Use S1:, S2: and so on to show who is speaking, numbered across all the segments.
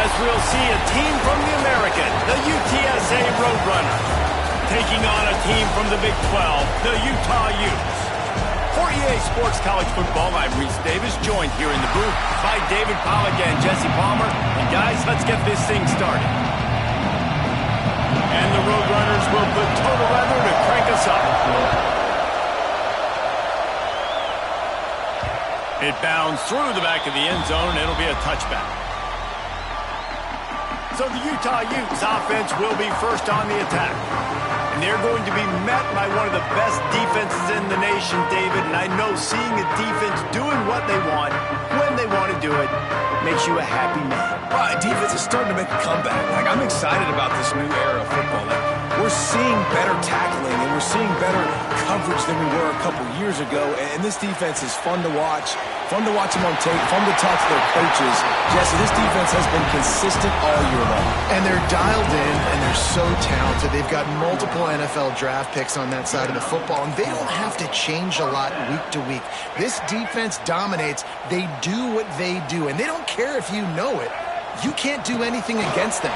S1: as we'll see a team from the American, the UTSA Roadrunners, taking on a team from the Big 12, the Utah Utes. For EA Sports College Football, I'm Reese Davis, joined here in the booth by David Pollack and Jesse Palmer. And guys, let's get this thing started. And the Roadrunners will put total weather to crank us up. It bounds through the back of the end zone. It'll be a touchback. So the Utah Utes offense will be first on the attack. And they're going to be met by one of the best defenses in the nation, David. And I know seeing a defense doing what they want, when they want to do it, makes you a happy man.
S2: Well, defense is starting to make a comeback. I'm excited about this new era of football. We're seeing better tackling, and we're seeing better coverage than we were a couple years ago. And this defense is fun to watch them on tape, fun to talk to their coaches. Jesse, this defense has been consistent all year long.
S3: And they're dialed in, and they're so talented. They've got multiple NFL draft picks on that side of the football, and they don't have to change a lot week to week. This defense dominates. They do what they do, and they don't care if you know it. You can't do anything against them.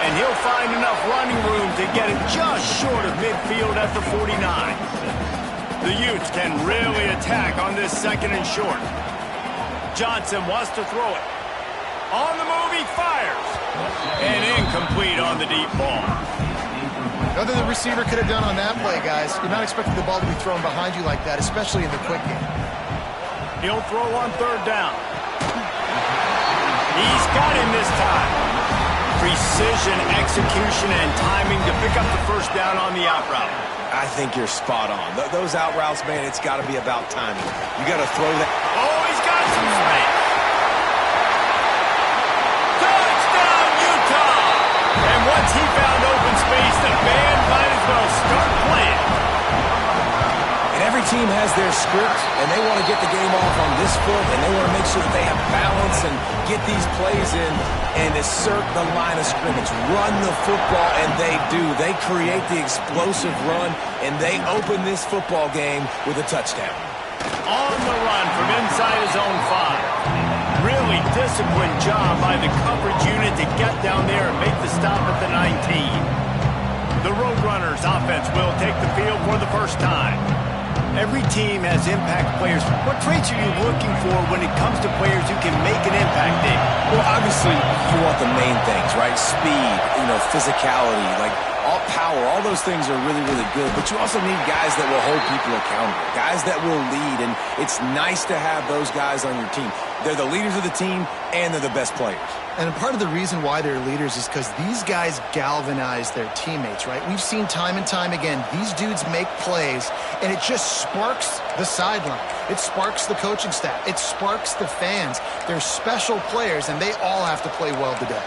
S1: And he'll find enough running room to get it just short of midfield at the 49. The Utes can really attack on this second and short. Johnson wants to throw it. On the move, he fires. And incomplete on the deep ball.
S3: Nothing the receiver could have done on that play, guys. You're not expecting the ball to be thrown behind you like that, especially in the quick game.
S1: He'll throw on third down. He's got him this time. Precision, execution, and timing to pick up the first down on the out route.
S2: I think you're spot on. Those out routes, man, it's got to be about timing. You got to throw that.
S1: Oh, he's got some space. Touchdown, Utah! And once he found open space, the band might as well start playing.
S2: And every team has their script, and they want to get the game off on this foot, and they want to make sure that they have balance and get these plays in and assert the line of scrimmage. Run the football, and they do. They create the explosive run, and they open this football game with a touchdown.
S1: On the run from inside his own 5. Really disciplined job by the coverage unit to get down there and make the stop at the 19. The Roadrunners offense will take the field for the first time. Every team has impact players. What traits are you looking for when it comes to players who can make an impact, Dave?
S2: Well, obviously, you want the main things, right? Speed, physicality, all power. All those things are really, really good. But you also need guys that will hold people accountable, guys that will lead. And it's nice to have those guys on your team. They're the leaders of the team, and they're the best players.
S3: And part of the reason why they're leaders is because these guys galvanize their teammates, right? We've seen time and time again, these dudes make plays, and it just sparks the sideline. It sparks the coaching staff. It sparks the fans. They're special players, and they all have to play well today.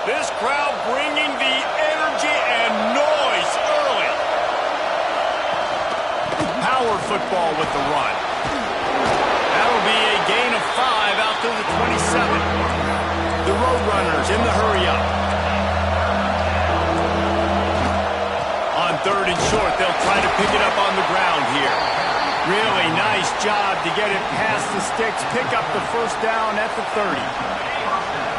S1: This crowd bringing the energy and noise early. Power football with the run. That'll be a gain of 5 out to the 27. The Roadrunners in the hurry-up. On third and short, they'll try to pick it up on the ground here. Really nice job to get it past the sticks, pick up the first down at the 30.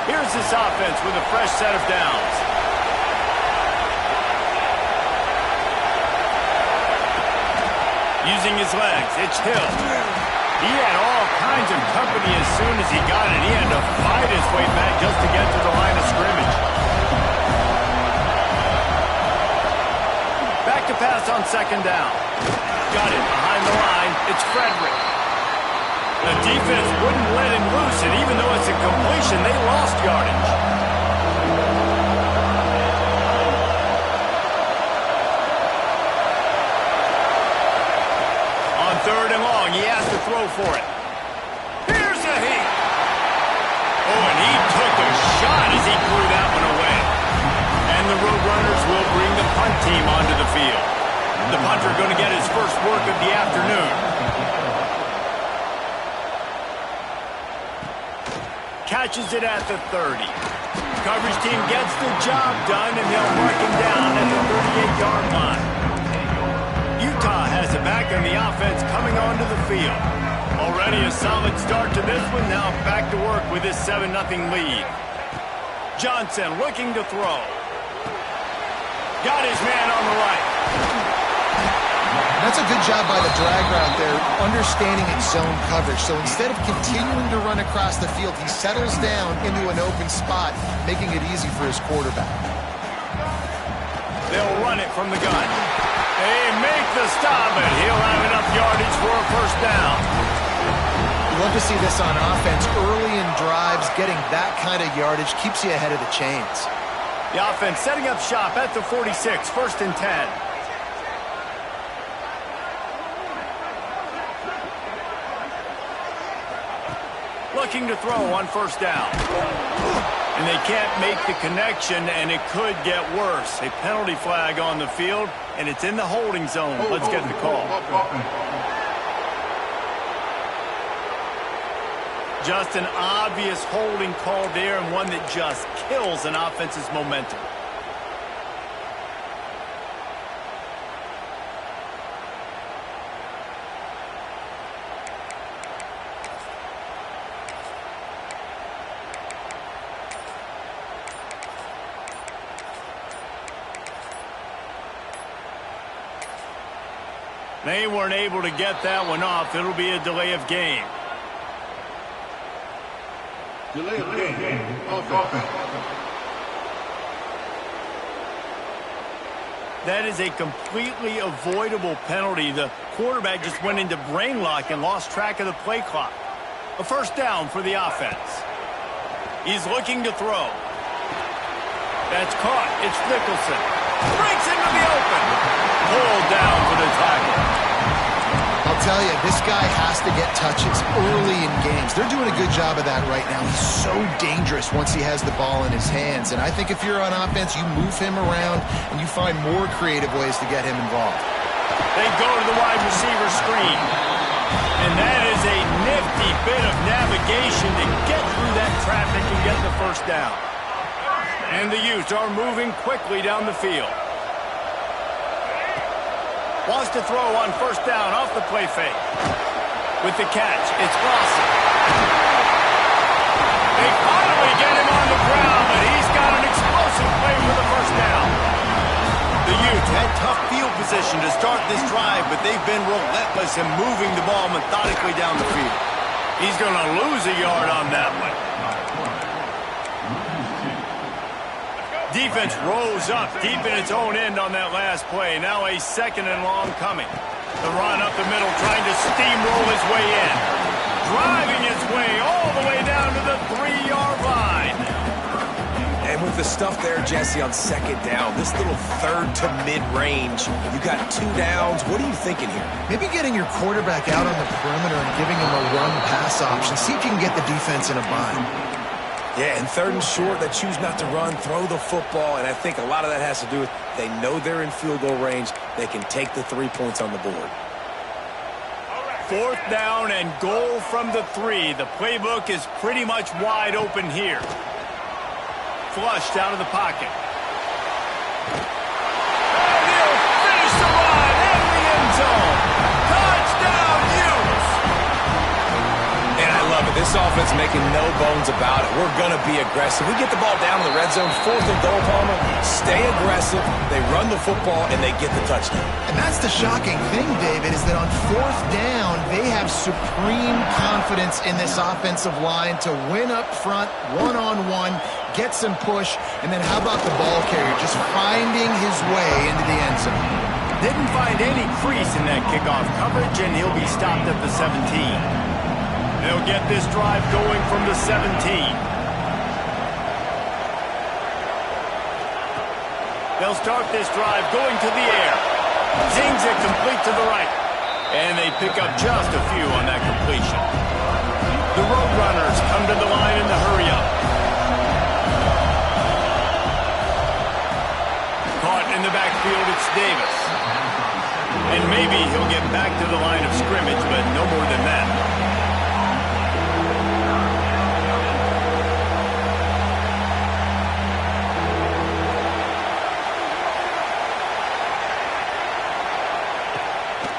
S1: Here's this offense with a fresh set of downs. Using his legs, it's Hill. He had all kinds of company as soon as he got it. He had to fight his way back just to get to the line of scrimmage. Back to pass on second down. Got it behind the line. It's Frederick. The defense wouldn't let him loose, and even though it's a completion, they lost yardage. On third and long, he has to throw for it. Here's a heat. Oh, and he took a shot as he threw that one away. And the Roadrunners will bring the punt team onto the field. The punter going to get his first work of the afternoon. Catches it at the 30. Coverage team gets the job done, and they'll mark him down at the 38-yard line. Utah has it back on the offense coming onto the field. Already a solid start to this one. Now back to work with this 7-0 lead. Johnson looking to throw. Got his man on the right.
S3: That's a good job by the drag route there, understanding its zone coverage. So instead of continuing to run across the field, he settles down into an open spot, making it easy for his quarterback.
S1: They'll run it from the gun. They make the stop, and he'll have enough yardage for a first down.
S3: You love to see this on offense. Early in drives, getting that kind of yardage keeps you ahead of the chains.
S1: The offense setting up shop at the 46, 1st and 10. Looking to throw on first down. And they can't make the connection, and it could get worse. A penalty flag on the field, and it's in the holding zone. Let's get the call. Just an obvious holding call there, and one that just kills an offense's momentum. They weren't able to get that one off. It'll be a delay of game.
S4: Delay of game. Offense.
S1: That is a completely avoidable penalty. The quarterback just went into brain lock and lost track of the play clock. A first down for the offense. He's looking to throw. That's caught. It's Nicholson. Breaks into the open. Pulled down for the tackle.
S3: I'll tell you, this guy has to get touches early in games. They're doing a good job of that right now. He's so dangerous once he has the ball in his hands. And I think if you're on offense, you move him around and you find more creative ways to get him involved.
S1: They go to the wide receiver screen. And that is a nifty bit of navigation to get through that traffic and get the first down. And the Utes are moving quickly down the field. Wants to throw on first down off the play fake. With the catch, it's Lawson. They finally get him on the ground, but he's got an explosive play for the first down. The Utes had tough field position to start this drive, but they've been relentless in moving the ball methodically down the field. He's going to lose a yard on that one. Defense rose up deep in its own end on that last play. Now a 2nd and long coming. The run up the middle, trying to steamroll his way in. Driving his way all the way down to the 3-yard line.
S2: And with the stuff there, Jesse, on 2nd down, this little third to mid-range, you got 2 downs. What are you thinking here?
S3: Maybe getting your quarterback out on the perimeter and giving him a run-pass option. See if you can get the defense in a bind.
S2: Yeah, and 3rd and short, they choose not to run, throw the football, and I think a lot of that has to do with they know they're in field goal range. They can take the 3 points on the board.
S1: 4th down and goal from the 3. The playbook is pretty much wide open here. Flushed out of the pocket. And he'll finish the run in the end zone. Touchdown, Utes!
S2: And I love it. This offense making no bones about it. We're going to be aggressive. We get the ball down in the red zone, 4th and goal, Palmer. Stay aggressive. They run the football, and they get the touchdown.
S3: And that's the shocking thing, David, is that on 4th down, they have supreme confidence in this offensive line to win up front, one-on-one, get some push, and then how about the ball carrier just finding his way into the end zone?
S1: Didn't find any crease in that kickoff coverage, and he'll be stopped at the 17. They'll get this drive going from the 17. They'll start this drive going to the air. Zings it complete to the right. And they pick up just a few on that completion. The Roadrunners come to the line in the hurry-up. Caught in the backfield, it's Davis. And maybe he'll get back to the line of scrimmage, but no more than that.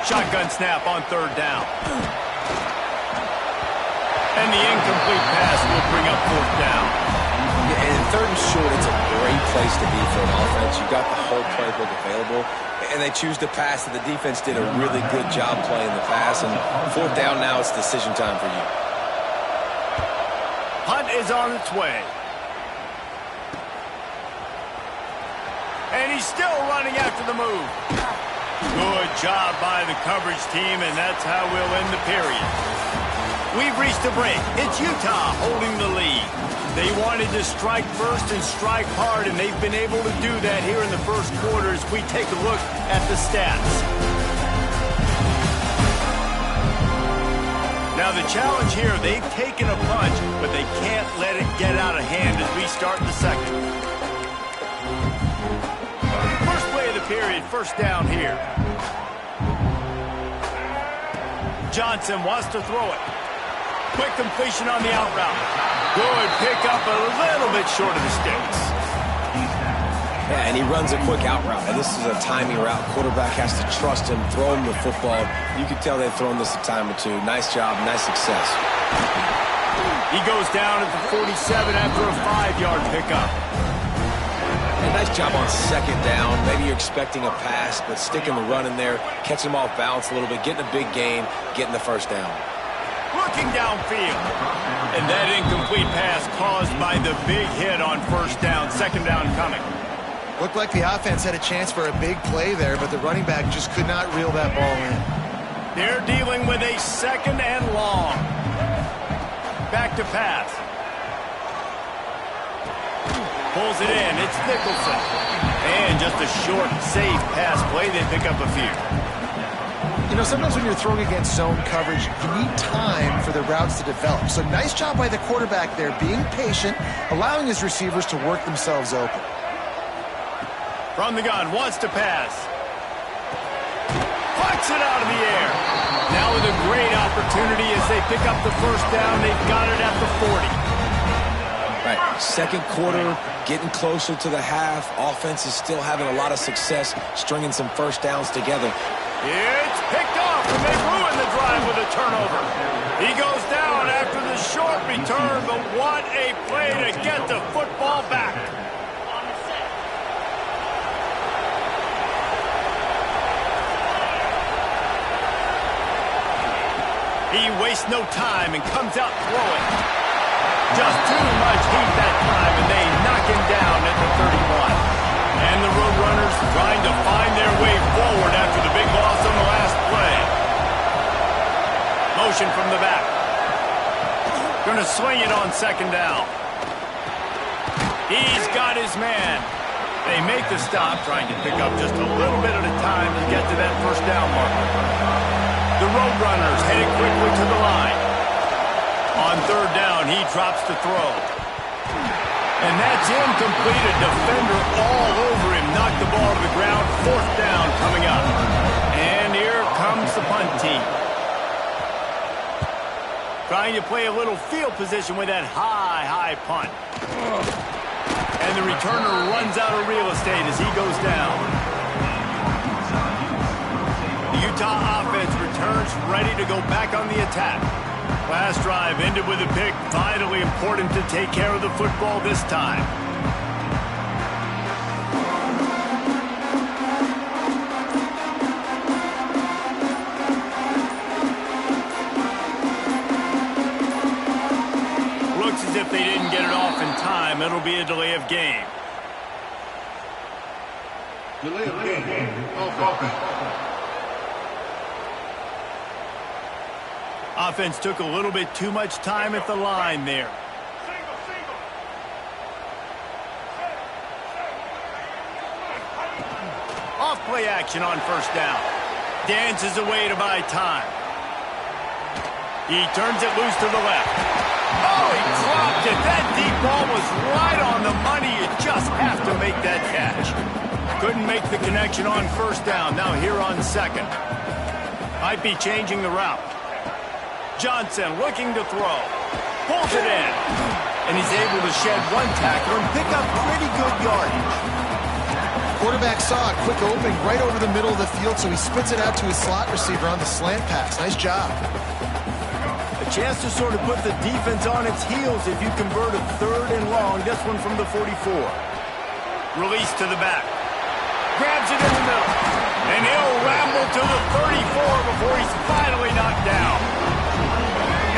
S1: Shotgun snap on 3rd down. And the incomplete pass will bring up fourth down.
S2: Yeah, and third and short, it's a great place to be for an offense. You've got the whole playbook available, and they choose to pass, and the defense did a really good job playing the pass. And fourth down now, it's decision time for you.
S1: Hunt is on its way. And he's still running after the move. Good job by the coverage team, and that's how we'll end the period. We've reached a break. It's Utah holding the lead. They wanted to strike first and strike hard, and they've been able to do that here in the first quarter as we take a look at the stats. Now the challenge here, they've taken a punch, but they can't let it get out of hand as we start the second. First play of the period, first down here. Johnson wants to throw it. Quick completion on the out route. Good pick up a little bit short of the sticks.
S2: Yeah, and he runs a quick out route. And this is a timing route. Quarterback has to trust him, throw him the football. You can tell they've thrown this a time or two. Nice job, nice success.
S1: He goes down at the 47 after a 5-yard pickup.
S2: A nice job on second down. Maybe you're expecting a pass, but sticking the run in there, catching him off balance a little bit, getting a big gain, getting the first down.
S1: Looking downfield. And that incomplete pass caused by the big hit on first down. Second down coming.
S3: Looked like the offense had a chance for a big play there, but the running back just could not reel that ball in.
S1: They're dealing with a second and long. Back to pass. Pulls it in. It's Nicholson. And just a short, safe pass play. They pick up a few.
S3: You know, sometimes when you're throwing against zone coverage, you need time for the routes to develop. So nice job by the quarterback there, being patient, allowing his receivers to work themselves open.
S1: From the gun, wants to pass. Flicks it out of the air. Now with a great opportunity as they pick up the first down. They've got it at the 40.
S2: Right, second quarter, getting closer to the half. Offense is still having a lot of success stringing some first downs together.
S1: It's picked off, and they ruin the drive with a turnover. He goes down after the short return, but what a play to get the football back. He wastes no time and comes out throwing. Just too much heat that time, and they knock him down at the 31. And the Roadrunners trying to find their way forward after the big loss on the last play. Motion from the back. Going to swing it on second down. He's got his man. They make the stop, trying to pick up just a little bit at a time to get to that first down marker. The Roadrunners heading quickly to the line. On third down, he drops to throw. And that's incomplete. A defender all over him. Knocked the ball to the ground. Fourth down coming up. And here comes the punt team. Trying to play a little field position with that high punt. And the returner runs out of real estate as he goes down. The Utah offense returns ready to go back on the attack. Last drive ended with a pick. Vitally important to take care of the football this time. Looks as if they didn't get it off in time. It'll be a delay of game.
S4: Delay of game. Offense.
S1: Offense took a little bit too much time at the line there. Off play action on first down. Dances away to buy time. He turns it loose to the left. Oh, he dropped it. That deep ball was right on the money. You just have to make that catch. Couldn't make the connection on first down. Now here on second. Might be changing the route. Johnson looking to throw. Pulls it in. And he's able to shed one tackle and pick up pretty good yardage.
S3: Quarterback saw a quick opening right over the middle of the field, so he spits it out to his slot receiver on the slant pass. Nice job.
S1: A chance to sort of put the defense on its heels if you convert a 3rd and long. This one from the 44. Release to the back. Grabs it in the middle. And he'll ramble to the 34 before he's finally knocked down.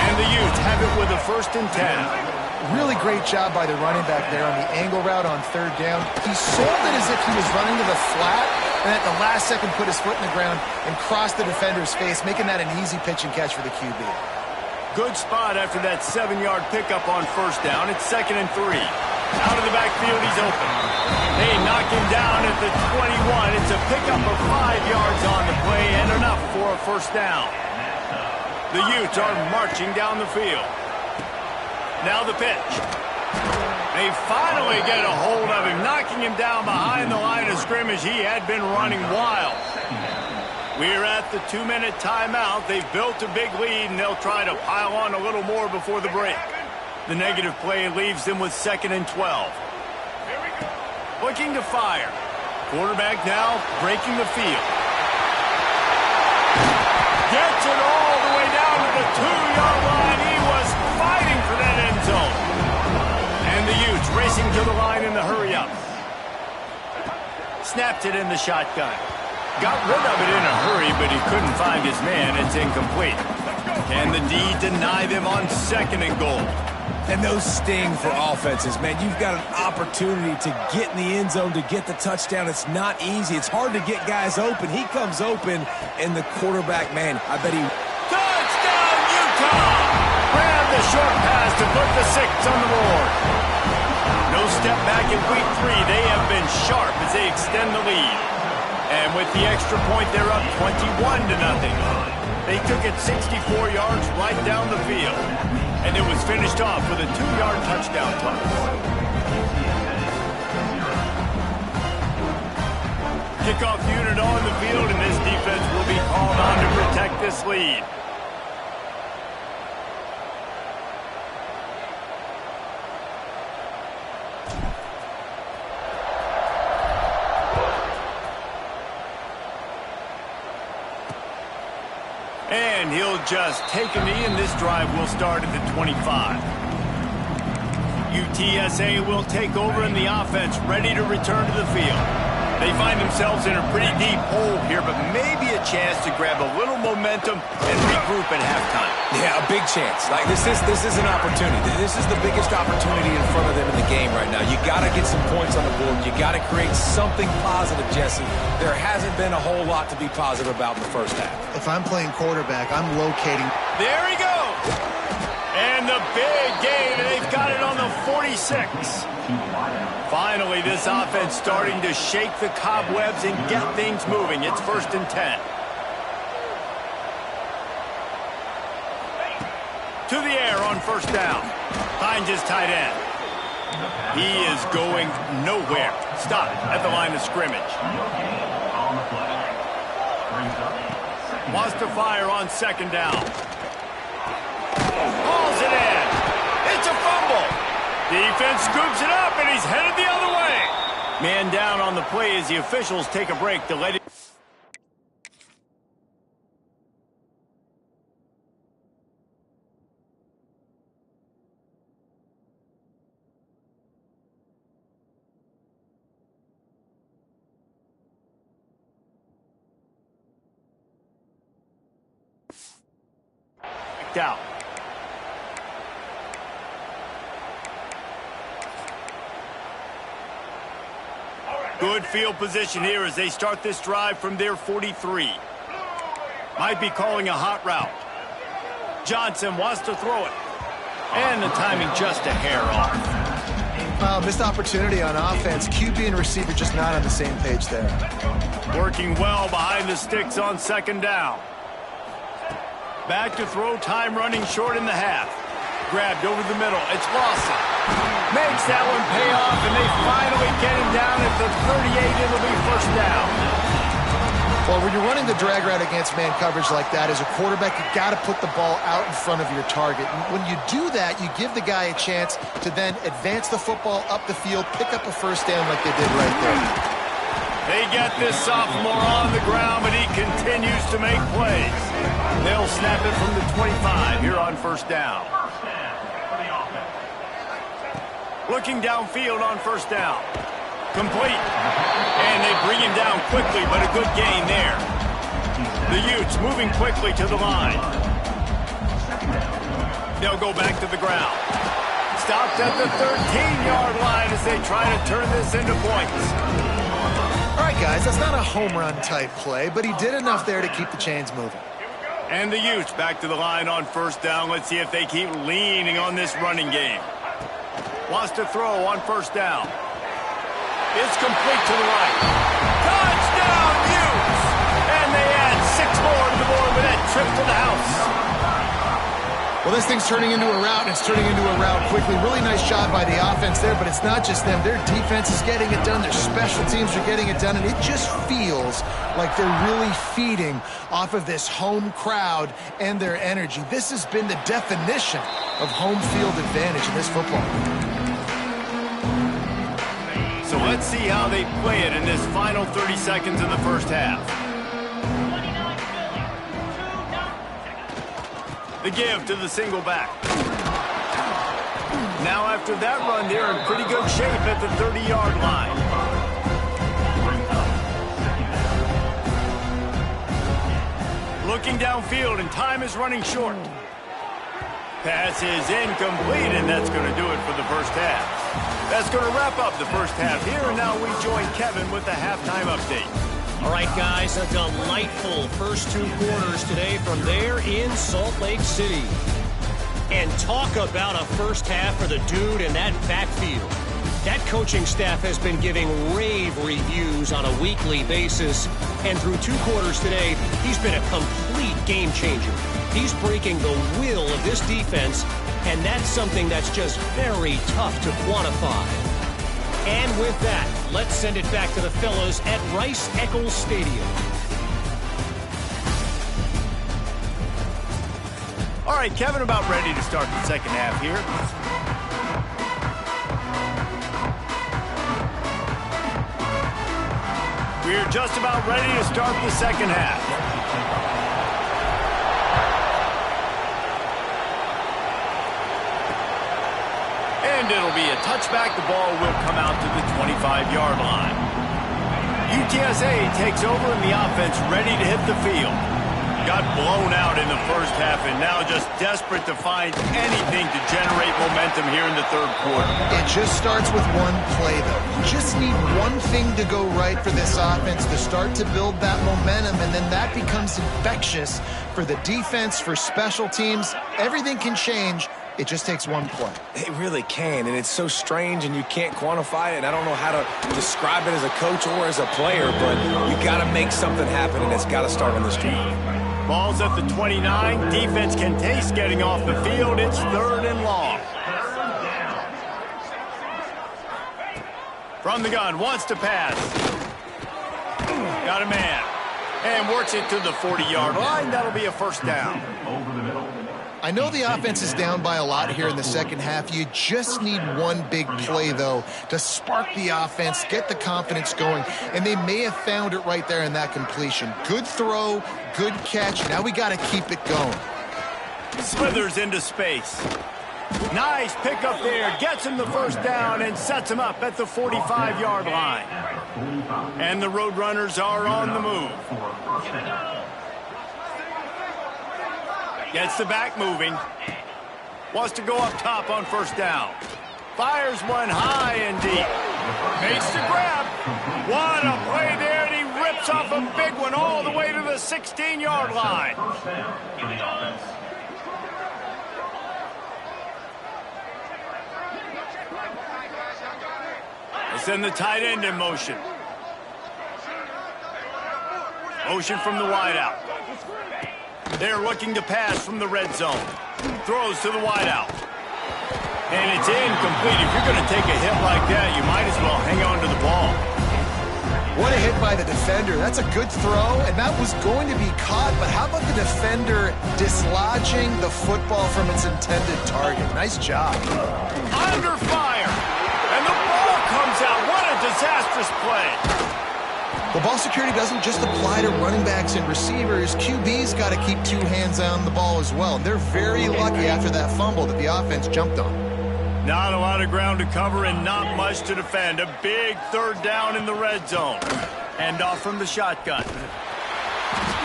S1: And the Utes have it with a 1st and 10.
S3: Really great job by the running back there on the angle route on 3rd down. He sold it as if he was running to the flat, and at the last second put his foot in the ground and crossed the defender's face, making that an easy pitch and catch for the QB.
S1: Good spot after that 7-yard pickup on 1st down. It's 2nd and 3. Out of the backfield, he's open. They knock him down at the 21. It's a pickup of 5 yards on the play and enough for a 1st down. The Utes are marching down the field. Now the pitch. They finally get a hold of him, knocking him down behind the line of scrimmage. He had been running wild. We're at the 2-minute timeout. They've built a big lead, and they'll try to pile on a little more before the break. The negative play leaves them with 2nd and 12. Looking to fire. Quarterback now breaking the field. Gets it all the way down to the 2-yard line. He was fighting for that end zone. And the Utes racing to the line in the hurry-up. Snapped it in the shotgun. Got rid of it in a hurry, but he couldn't find his man. It's incomplete. Can the D deny them on 2nd and goal?
S2: And those sting for offenses, man. You've got an opportunity to get in the end zone, to get the touchdown. It's not easy. It's hard to get guys open. He comes open, and the quarterback, man, I bet he...
S1: Touchdown, Utah! Grab the short pass to put the 6 on the board. No step back in week 3. They have been sharp as they extend the lead. And with the extra point, they're up 21-0. They took it 64 yards right down the field. And it was finished off with a 2-yard touchdown toss. Kickoff unit on the field, and this defense will be called on to protect this lead. And he'll just take a knee, and this drive will start at the 25. UTSA will take over in the offense, ready to return to the field. They find themselves in a pretty deep hole here, but maybe a chance to grab a little momentum and regroup at halftime.
S2: Yeah, a big chance. Like this is an opportunity. This is the biggest opportunity in front of them in the game right now. You got to get some points on the board. You got to create something positive, Jesse. There hasn't been a whole lot to be positive about in the 1st half.
S3: If I'm playing quarterback, I'm locating.
S1: There he goes. And the big game, and they've got it on the 46. Finally, this offense starting to shake the cobwebs and get things moving. It's 1st and 10. To the air on 1st down. Finds his tight end. He is going nowhere. Stop at the line of scrimmage. Wants to fire on 2nd down. Hauls it in. It's a fumble. Defense scoops it up, and he's headed the other way. Man down on the play as the officials take a break to let it... out. Good field position here as they start this drive from their 43. Might be calling a hot route. Johnson wants to throw it. And the timing just a hair off.
S3: Missed opportunity on offense. QB and receiver just not on the same page there.
S1: Working well behind the sticks on 2nd down. Back to throw, time running short in the half. Grabbed over the middle. It's Lawson. Makes that one pay off, and they finally get him down at the 38. It'll be 1st down.
S3: Well, when you're running the drag route against man coverage like that, as a quarterback, you got to put the ball out in front of your target. And when you do that, you give the guy a chance to then advance the football up the field, pick up a 1st down like they did right there.
S1: They get this sophomore on the ground, but he continues to make plays. They'll snap it from the 25 here on on first down. Looking downfield on first down. Complete. And they bring him down quickly, but a good gain there. The Utes moving quickly to the line. They'll go back to the ground. Stopped at the 13-yard line as they try to turn this into points.
S3: All right, guys, that's not a home run type play, but he did enough there to keep the chains moving.
S1: And the Utes back to the line on first down. Let's see if they keep leaning on this running game. Wants to throw on first down. It's complete to the right. Touchdown, Utes! And they add 6 more to the board with that trip to the house.
S3: Well, this thing's turning into a rout, and it's turning into a rout quickly. Really nice job by the offense there, but it's not just them. Their defense is getting it done. Their special teams are getting it done, and it just feels like they're really feeding off of this home crowd and their energy. This has been the definition of home field advantage in this football game.
S1: So let's see how they play it in this final 30 seconds of the first half. The give to the single back. Now after that run, they're in pretty good shape at the 30-yard line. Looking downfield, and time is running short. Pass is incomplete, and that's going to do it for the first half. That's going to wrap up the first half here, and now we join Kevin with the halftime update.
S5: All right, guys, a delightful first 2 quarters today from there in Salt Lake City. And talk about a first half for the dude in that backfield. That coaching staff has been giving rave reviews on a weekly basis. And through 2 quarters today, he's been a complete game changer. He's breaking the will of this defense, and that's something that's just very tough to quantify. And with that, let's send it back to the fellas at Rice-Eccles Stadium.
S1: All right, Kevin, about ready to start the second half here. We're just about ready to start the second half. And it'll be a touchback. The ball will come out to the 25-yard line. UTSA takes over and the offense ready to hit the field. Got blown out in the first half and now just desperate to find anything to generate momentum here in the third quarter.
S3: It just starts with one play, though. You just need one thing to go right for this offense to start to build that momentum, and then that becomes infectious for the defense, for special teams. Everything can change. It just takes one play.
S2: It really can, and it's so strange, and you can't quantify it, and I don't know how to describe it as a coach or as a player, but you got to make something happen, and it's got to start on this drive.
S1: Ball's at the 29. Defense can taste getting off the field. It's 3rd and long. From the gun, wants to pass. Got a man. And works it to the 40-yard line. That'll be a first down.
S3: I know the offense is down by a lot here in the second half. You just need one big play, though, to spark the offense, get the confidence going, and they may have found it right there in that completion. Good throw, good catch. Now we got to keep it going.
S1: Slithers into space. Nice pickup there. Gets him the first down and sets him up at the 45-yard line. And the Roadrunners are on the move. Gets the back moving. Wants to go up top on first down. Fires one high and deep. Makes the grab. What a play there, and he rips off a big one all the way to the 16-yard line. They send the tight end in motion. Motion from the wideout. They're looking to pass from the red zone. Throws to the wideout. And it's incomplete. If you're going to take a hit like that, you might as well hang on to the ball.
S3: What a hit by the defender. That's a good throw, and that was going to be caught, but how about the defender dislodging the football from its intended target? Nice job.
S1: Under fire. And the ball comes out. What a disastrous play.
S3: Well, ball security doesn't just apply to running backs and receivers. QB's got to keep 2 hands on the ball as well. They're very lucky after that fumble that the offense jumped on.
S1: Not a lot of ground to cover and not much to defend. A big 3rd down in the red zone. Hand off from the shotgun.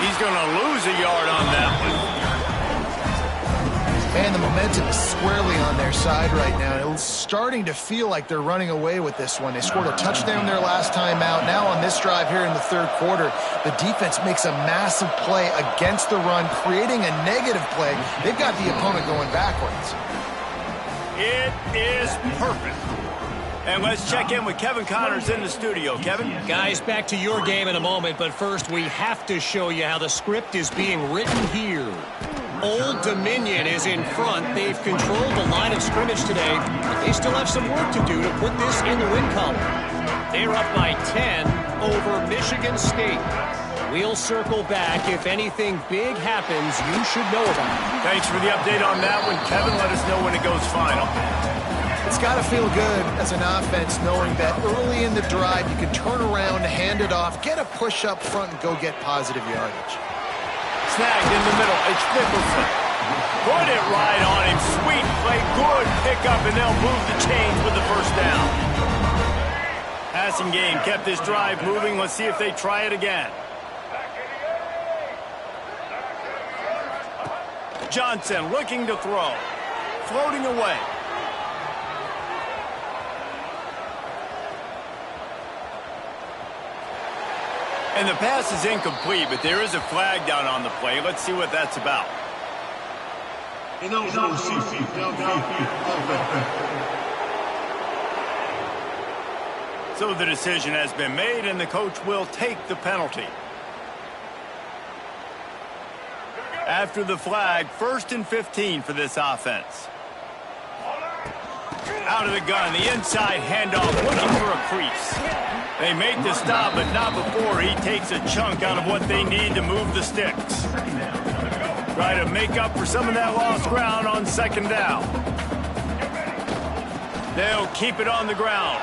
S1: He's going to lose a yard on that one.
S3: Man, the momentum is squarely on their side right now. It's starting to feel like they're running away with this one. They scored a touchdown their last time out. Now on this drive here in the 3rd quarter, the defense makes a massive play against the run, creating a negative play. They've got the opponent going backwards.
S1: It is perfect. And let's check in with Kevin Connors in the studio. Kevin?
S5: Guys, back to your game in a moment, but first we have to show you how the script is being written here. Old Dominion is in front. They've controlled the line of scrimmage today, but they still have some work to do to put this in the win column. They're up by 10 over Michigan State. We'll circle back. If anything big happens, you should know about it.
S1: Thanks for the update on that one, Kevin. Let us know when it goes final.
S3: It's got to feel good as an offense knowing that early in the drive you can turn around, hand it off, get a push up front, and go get positive yardage.
S1: Snagged in the middle. It's Nicholson. Put it right on him. Sweet play. Good pickup, and they'll move the chains with the 1st down. Passing game kept this drive moving. Let's see if they try it again. Johnson looking to throw. Floating away. And the pass is incomplete, but there is a flag down on the play. Let's see what that's about. So the decision has been made, and the coach will take the penalty. After the flag, 1st and 15 for this offense. Out of the gun, the inside handoff, looking for a crease. They make the stop, but not before he takes a chunk out of what they need to move the sticks. Try to make up for some of that lost ground on 2nd down. They'll keep it on the ground.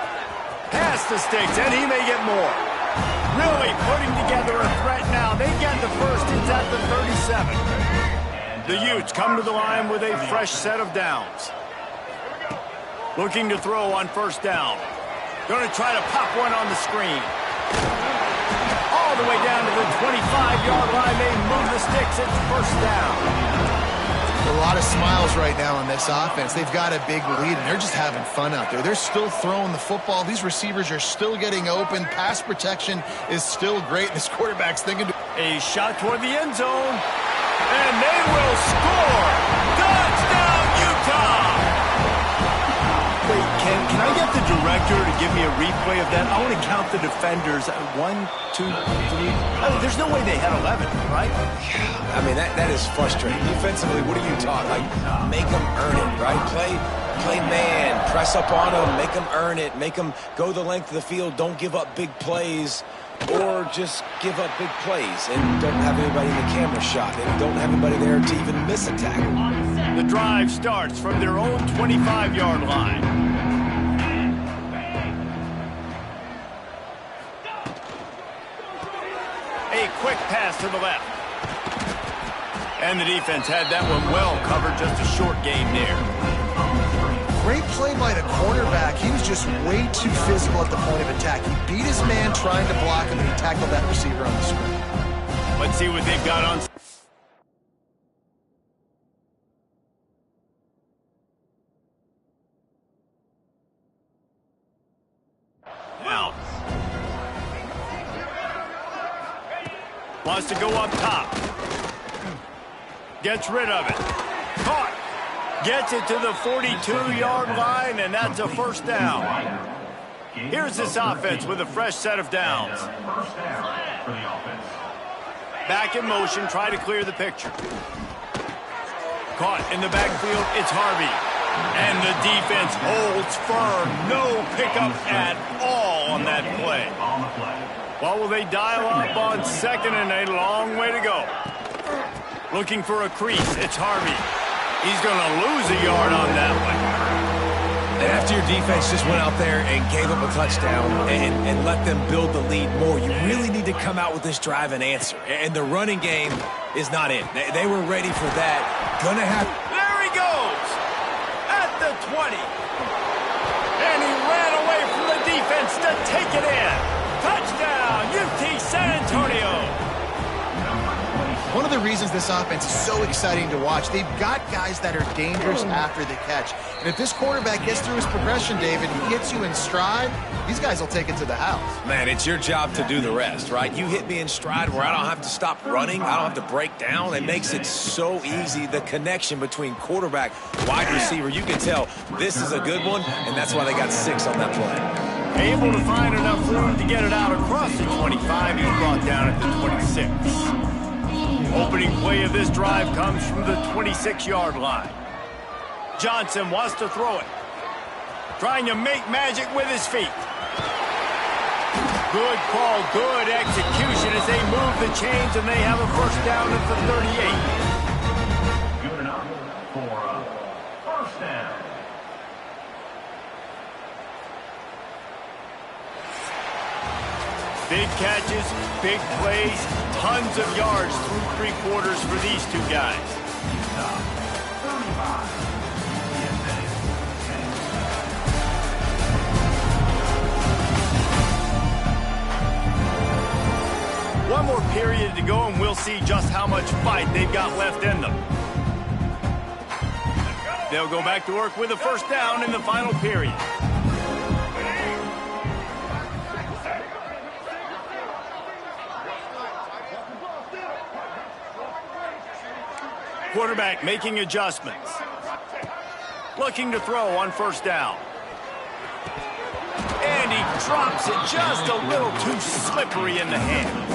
S1: Past the sticks, and he may get more. Really putting together a threat now. They get the first. It's at the 37. The Utes come to the line with a fresh set of downs. Looking to throw on 1st down. Going to try to pop one on the screen. All the way down to the 25-yard line. They move the sticks. It's 1st down.
S3: A lot of smiles right now on this offense. They've got a big lead, and they're just having fun out there. They're still throwing the football. These receivers are still getting open. Pass protection is still great. This quarterback's thinking.
S1: A shot toward the end zone. And they will score. Touchdown, Utah! Wait, can I get the director to give me a replay of that? I want to count the defenders. 1, 2, 3. Oh, there's no way they had 11, right?
S2: Yeah, I mean, that is frustrating. Defensively, what are you taught? Like, make them earn it, right? Play man, press up on them, make them earn it, make them go the length of the field, don't give up big plays, or just give up big plays and don't have anybody in the camera shot and don't have anybody there to even miss a tackle.
S1: The drive starts from their own 25-yard line. A quick pass to the left. And the defense had that one well covered, just a short gain there.
S3: Great play by the cornerback. He was just way too physical at the point of attack. He beat his man trying to block him, and he tackled that receiver on the screen.
S1: Let's see what they've got on. Now. Wants to go up top. Gets rid of it. Caught. Gets it to the 42-yard line, and that's a 1st down. Here's this offense with a fresh set of downs. Back in motion, try to clear the picture. Caught in the backfield, it's Harvey. And the defense holds firm. No pickup at all on that play. Well, will they dial up on 2nd and a long way to go? Looking for a crease, it's Harvey. He's going to lose a yard on that one.
S2: And after your defense just went out there and gave up a touchdown and let them build the lead more, you really need to come out with this drive and answer. And the running game is not in. They were ready for that. Gonna have...
S1: There he goes! At the 20. And he ran away from the defense to take it in. Touchdown, UT San Antonio.
S3: One of the reasons this offense is so exciting to watch, they've got guys that are dangerous after the catch. And if this quarterback gets through his progression, David, he hits you in stride, these guys will take it to the house.
S2: Man, it's your job to do the rest, right? You hit me in stride where I don't have to stop running. I don't have to break down. It makes it so easy, the connection between quarterback, wide receiver. You can tell this is a good one, and that's why they got 6 on that play.
S1: Able to find enough room to get it out across the 25. He's brought down at the 26. Opening play of this drive comes from the 26-yard line. Johnson wants to throw it. Trying to make magic with his feet. Good call, good execution as they move the chains and they have a first down at the 38.
S4: Good enough for a first down.
S1: Big catches, big plays, tons of yards through 3 quarters for these two guys. One more period to go, and we'll see just how much fight they've got left in them. They'll go back to work with a first down in the final period. Quarterback making adjustments. Looking to throw on first down. And he drops it just a little too slippery in the hands.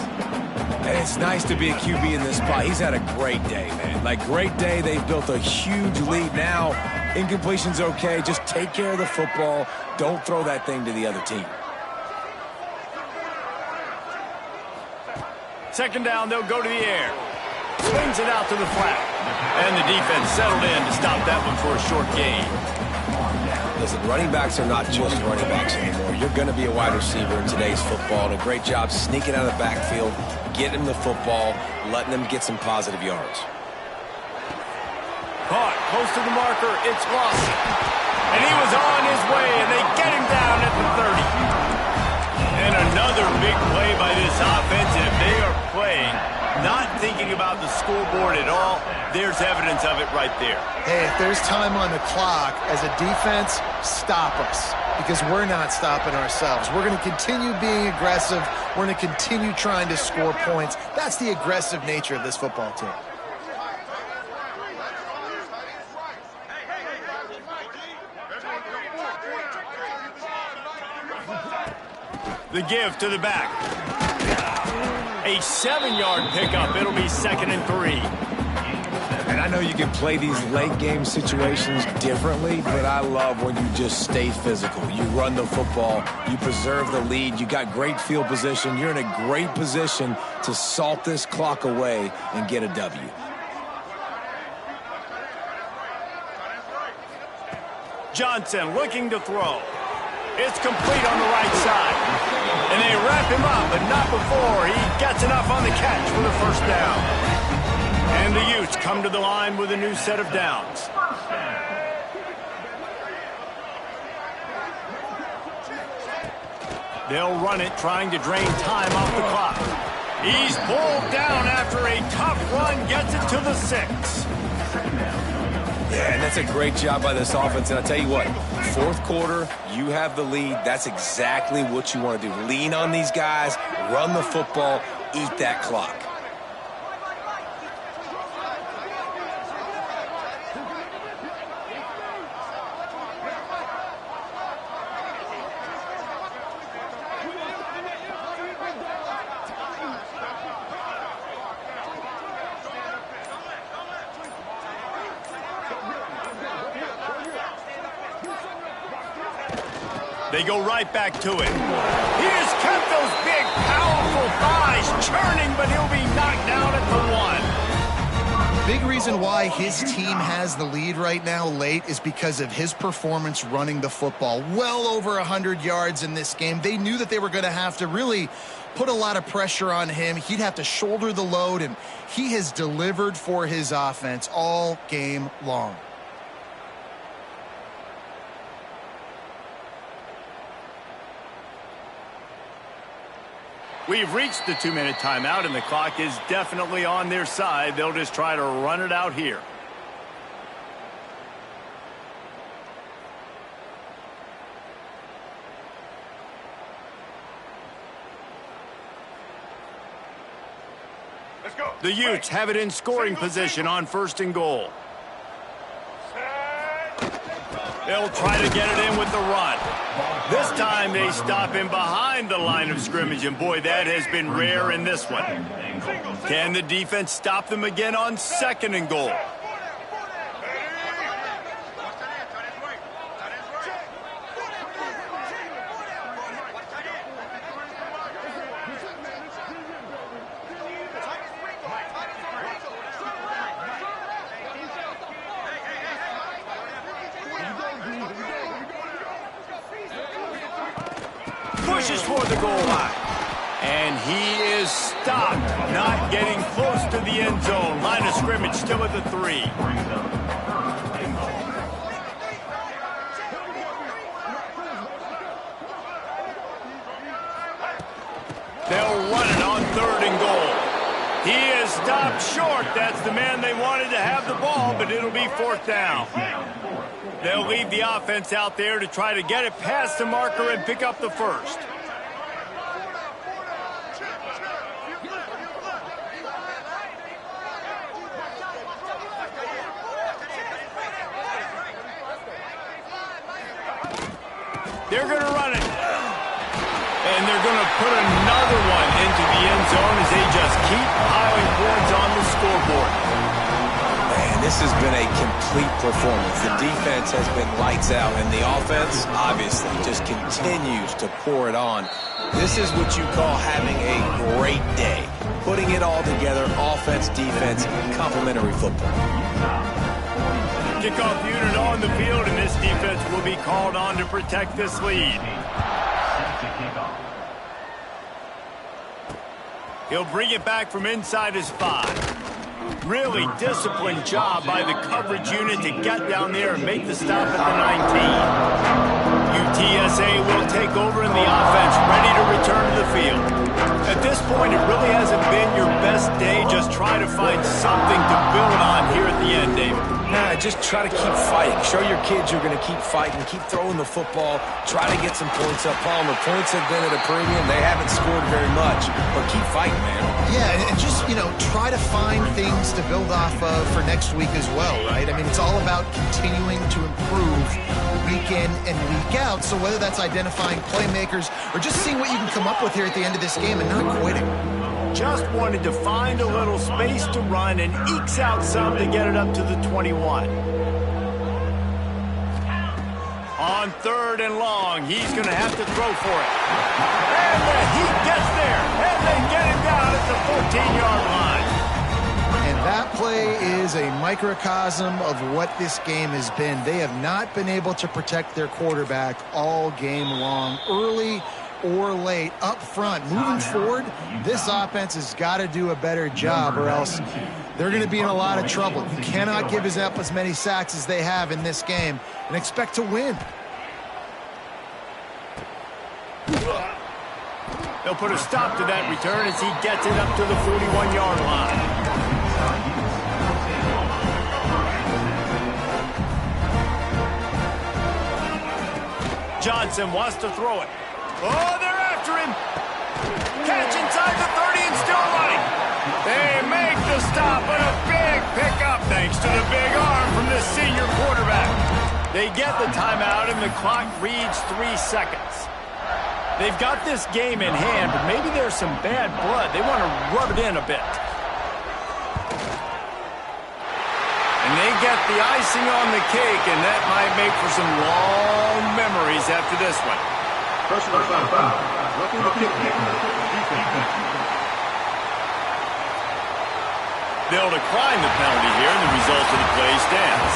S2: And it's nice to be a QB in this spot. He's had a great day, man. Like, great day. They've built a huge lead now. Incompletion's okay. Just take care of the football. Don't throw that thing to the other team.
S1: Second down, they'll go to the air. Swings it out to the flat. And the defense settled in to stop that one for a short gain.
S2: Listen, running backs are not just running backs anymore. You're going to be a wide receiver in today's football. And a great job sneaking out of the backfield, getting the football, letting them get some positive yards.
S1: Caught close to the marker. It's Lawson. And he was on his way, and they get him down at the 30. And another big play by this offense. If they are playing, not thinking about the scoreboard at all, there's evidence of it right there.
S3: Hey, if there's time on the clock, as a defense, stop us. Because we're not stopping ourselves. We're going to continue being aggressive. We're going to continue trying to score points. That's the aggressive nature of this football team.
S1: The give to the back. A 7-yard pickup. It'll be 2nd and 3.
S2: And I know you can play these late game situations differently, but I love when you just stay physical. You run the football, you preserve the lead, you got great field position. You're in a great position to salt this clock away and get a W.
S1: Johnson looking to throw. It's complete on the right side. And they wrap him up, but not before he gets enough on the catch for the first down. And the Utes come to the line with a new set of downs. They'll run it, trying to drain time off the clock. He's pulled down after a tough run, gets it to the 6.
S2: Yeah, and that's a great job by this offense. And I'll tell you what, 4th quarter, you have the lead. That's exactly what you want to do. Lean on these guys, run the football, eat that clock.
S1: They go right back to it. He has kept those big, powerful thighs churning, but he'll be knocked down at the 1.
S3: big reason why his team has the lead right now late is because of his performance running the football. Well over 100 yards in this game. They knew that they were going to have to really put a lot of pressure on him. He'd have to shoulder the load, and he has delivered for his offense all game long.
S1: We've reached the 2-minute timeout, and the clock is definitely on their side. They'll just try to run it out here.
S4: Let's go.
S1: The Utes have it in scoring position on 1st and goal. They'll try to get it in with the run. This time they stop him behind the line of scrimmage, and boy, that has been rare in this one. Can the defense stop them again on 2nd and goal? Pushes for the goal line. And he is stopped, not getting close to the end zone. Line of scrimmage still at the 3. They'll run it on 3rd and goal. He is stopped short. That's the man they wanted to have the ball, but it'll be 4th down. They'll leave the offense out there to try to get it past the marker and pick up the 1st. They're going to run it. And they're going to put another one into the end zone as they just keep piling points on the scoreboard.
S2: Man, this has been a complete performance. The defense has been lights out, and the offense, obviously, just continues to pour it on. This is what you call having a great day. Putting it all together, offense, defense, complementary football.
S1: Kickoff unit on the field, and this defense will be called on to protect this lead. He'll bring it back from inside his 5. Really disciplined job by the coverage unit to get down there and make the stop at the 19. UTSA will take over, and the offense ready to return to the field. At this point, it really hasn't been your best day. Just try to find something to build on here at the end, David.
S2: Nah, just try to keep fighting. Show your kids you're going to keep fighting. Keep throwing the football. Try to get some points up. Palmer, points have been at a premium. They haven't scored very much, but keep fighting, man.
S3: Yeah, and just, try to find things to build off of for next week as well, right? I mean, it's all about continuing to improve week in and week out. So whether that's identifying playmakers or just seeing what you can come up with here at the end of this game and not quitting.
S1: Just wanted to find a little space to run and ekes out some to get it up to the 21. On 3rd and long, he's going to have to throw for it. And the Heat gets there, and they get him down at the 14-yard line.
S3: And that play is a microcosm of what this game has been. They have not been able to protect their quarterback all game long. Early or late, up front, moving forward, this offense has got to do a better job or else they're going to be in a lot of trouble. You cannot give us up as many sacks as they have in this game and expect to win.
S1: They'll put a stop to that return as he gets it up to the 41-yard line. Johnson wants to throw it. Oh, they're after him. Catch inside the 30 and still running. They make the stop, but a big pickup thanks to the big arm from this senior quarterback. They get the timeout, and the clock reads 3 seconds. They've got this game in hand, but maybe there's some bad blood. They want to rub it in a bit. And they get the icing on the cake, and that might make for some long memories after this one.
S4: Personal foul. Roughing the kick. Defense.
S1: They'll decline the penalty here, and the result of the play stands.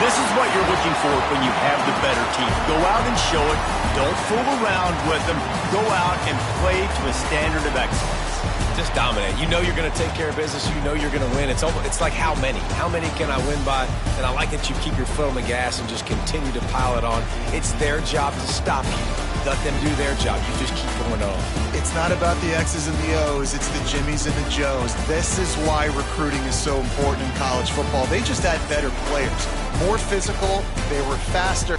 S1: This is what you're looking for when you have the better team. Go out and show it. Don't fool around with them. Go out and play to a standard of excellence.
S2: Just dominate. You know you're going to take care of business. You know you're going to win. It's like how many? How many can I win by? And I like that you keep your foot on the gas and just continue to pile it on. It's their job to stop you. Let them do their job. You just keep going on.
S3: It's not about the X's and the O's. It's the Jimmies and the Joes. This is why recruiting is so important in college football. They just had better players. More physical. They were faster.